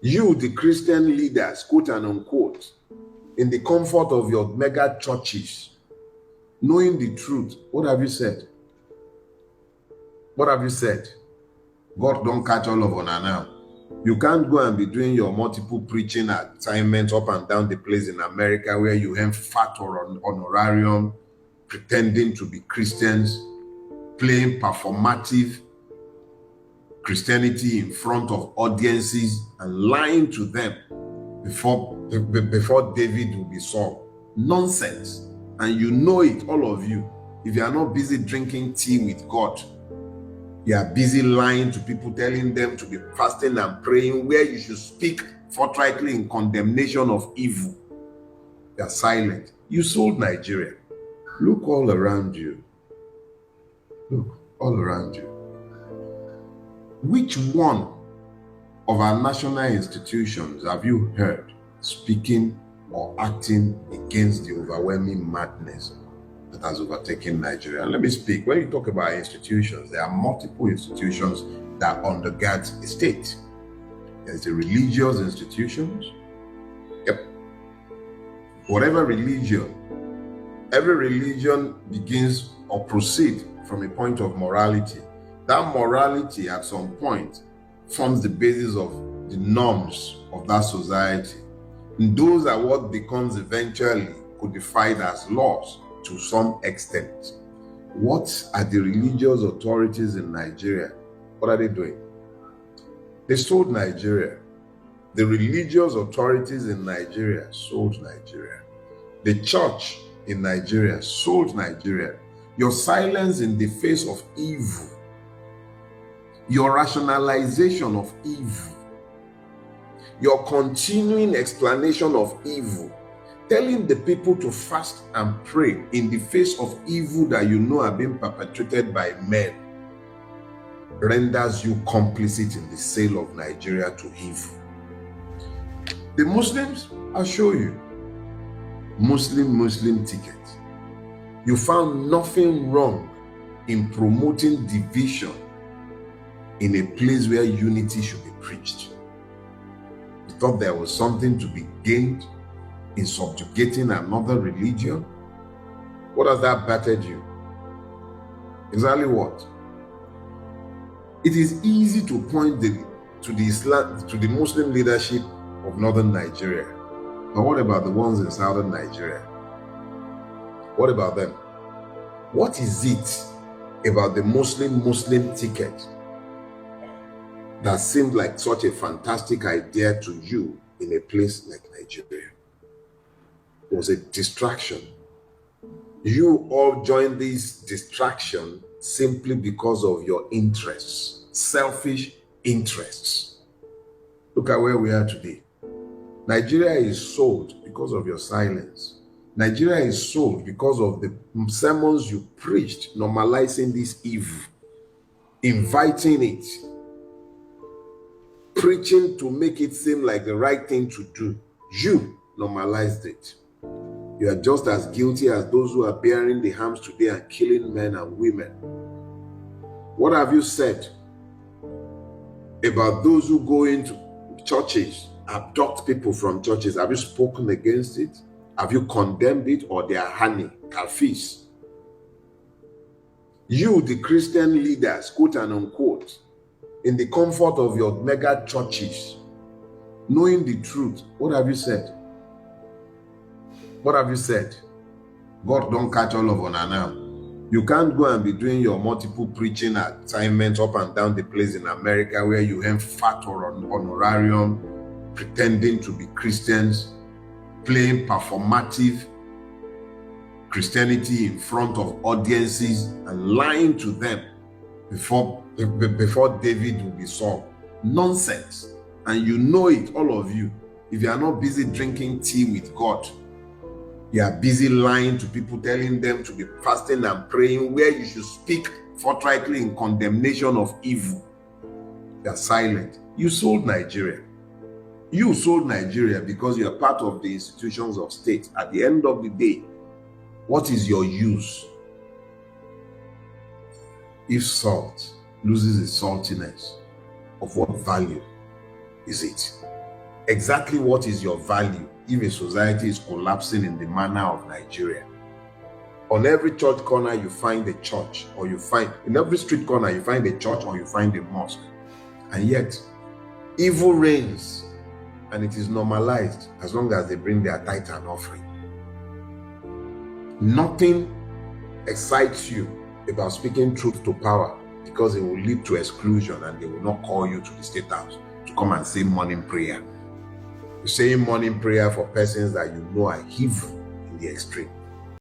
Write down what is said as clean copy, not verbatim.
You, the Christian leaders, quote and unquote, in the comfort of your mega churches, knowing the truth, what have you said? What have you said? God don't catch all of una now. You can't go and be doing your multiple preaching assignments up and down the place in America where you earn fat or honorarium, pretending to be Christians, playing performative Christianity in front of audiences and lying to them before David will be Saul. Nonsense. And you know it, all of you. If you are not busy drinking tea with God, you are busy lying to people, telling them to be fasting and praying where you should speak forthrightly in condemnation of evil. You are silent. You sold Nigeria. Look all around you. Look all around you. Which one of our national institutions have you heard speaking or acting against the overwhelming madness that has overtaken Nigeria? And let me speak. When you talk about institutions, there are multiple institutions that undergird the state. There's the religious institutions. Yep. Whatever religion, every religion begins or proceeds from a point of morality. That morality at some point forms the basis of the norms of that society. And those are what becomes eventually codified as laws to some extent. What are the religious authorities in Nigeria? What are they doing? They sold Nigeria. The religious authorities in Nigeria sold Nigeria. The church in Nigeria sold Nigeria. Your silence in the face of evil, your rationalization of evil, your continuing explanation of evil, telling the people to fast and pray in the face of evil that you know are being perpetrated by men, renders you complicit in the sale of Nigeria to evil. The Muslims, I'll show you. Muslim ticket. You found nothing wrong in promoting division in a place where unity should be preached. You thought there was something to be gained in subjugating another religion? What has that battered you? Exactly what? It is easy to point to the Muslim leadership of northern Nigeria. But what about the ones in southern Nigeria? What about them? What is it about the Muslim ticket that seemed like such a fantastic idea to you in a place like Nigeria? It was a distraction. You all joined this distraction simply because of your interests, selfish interests. Look at where we are today. Nigeria is sold because of your silence. Nigeria is sold because of the sermons you preached, normalizing this evil, inviting it, preaching to make it seem like the right thing to do. You normalized it. You are just as guilty as those who are bearing the arms today and killing men and women. What have you said about those who go into churches, abduct people from churches? Have you spoken against it? Have you condemned it, or they are honey, kafis? You, the Christian leaders, quote and unquote, in the comfort of your mega churches, knowing the truth, what have you said? What have you said? God don't catch all of una now. You can't go and be doing your multiple preaching assignments up and down the place in America where you earn fat or honorarium, pretending to be Christians, playing performative Christianity in front of audiences and lying to them before David will be Saul. Nonsense. And you know it, all of you. If you are not busy drinking tea with God, you are busy lying to people, telling them to be fasting and praying where you should speak forthrightly in condemnation of evil. You are silent. You sold Nigeria. You sold Nigeria because you are part of the institutions of state. At the end of the day, what is your use? If salt loses its saltiness, of what value is it? exactly what is your value if a society is collapsing in the manner of Nigeria. On every church corner, you find a church, or you find, in every street corner, you find a church or you find a mosque. And yet, evil reigns, and it is normalized as long as they bring their tithe and offering. Nothing excites you about speaking truth to power, because it will lead to exclusion and they will not call you to the state house to come and say morning prayer. You're saying morning prayer for persons that you know are evil in the extreme.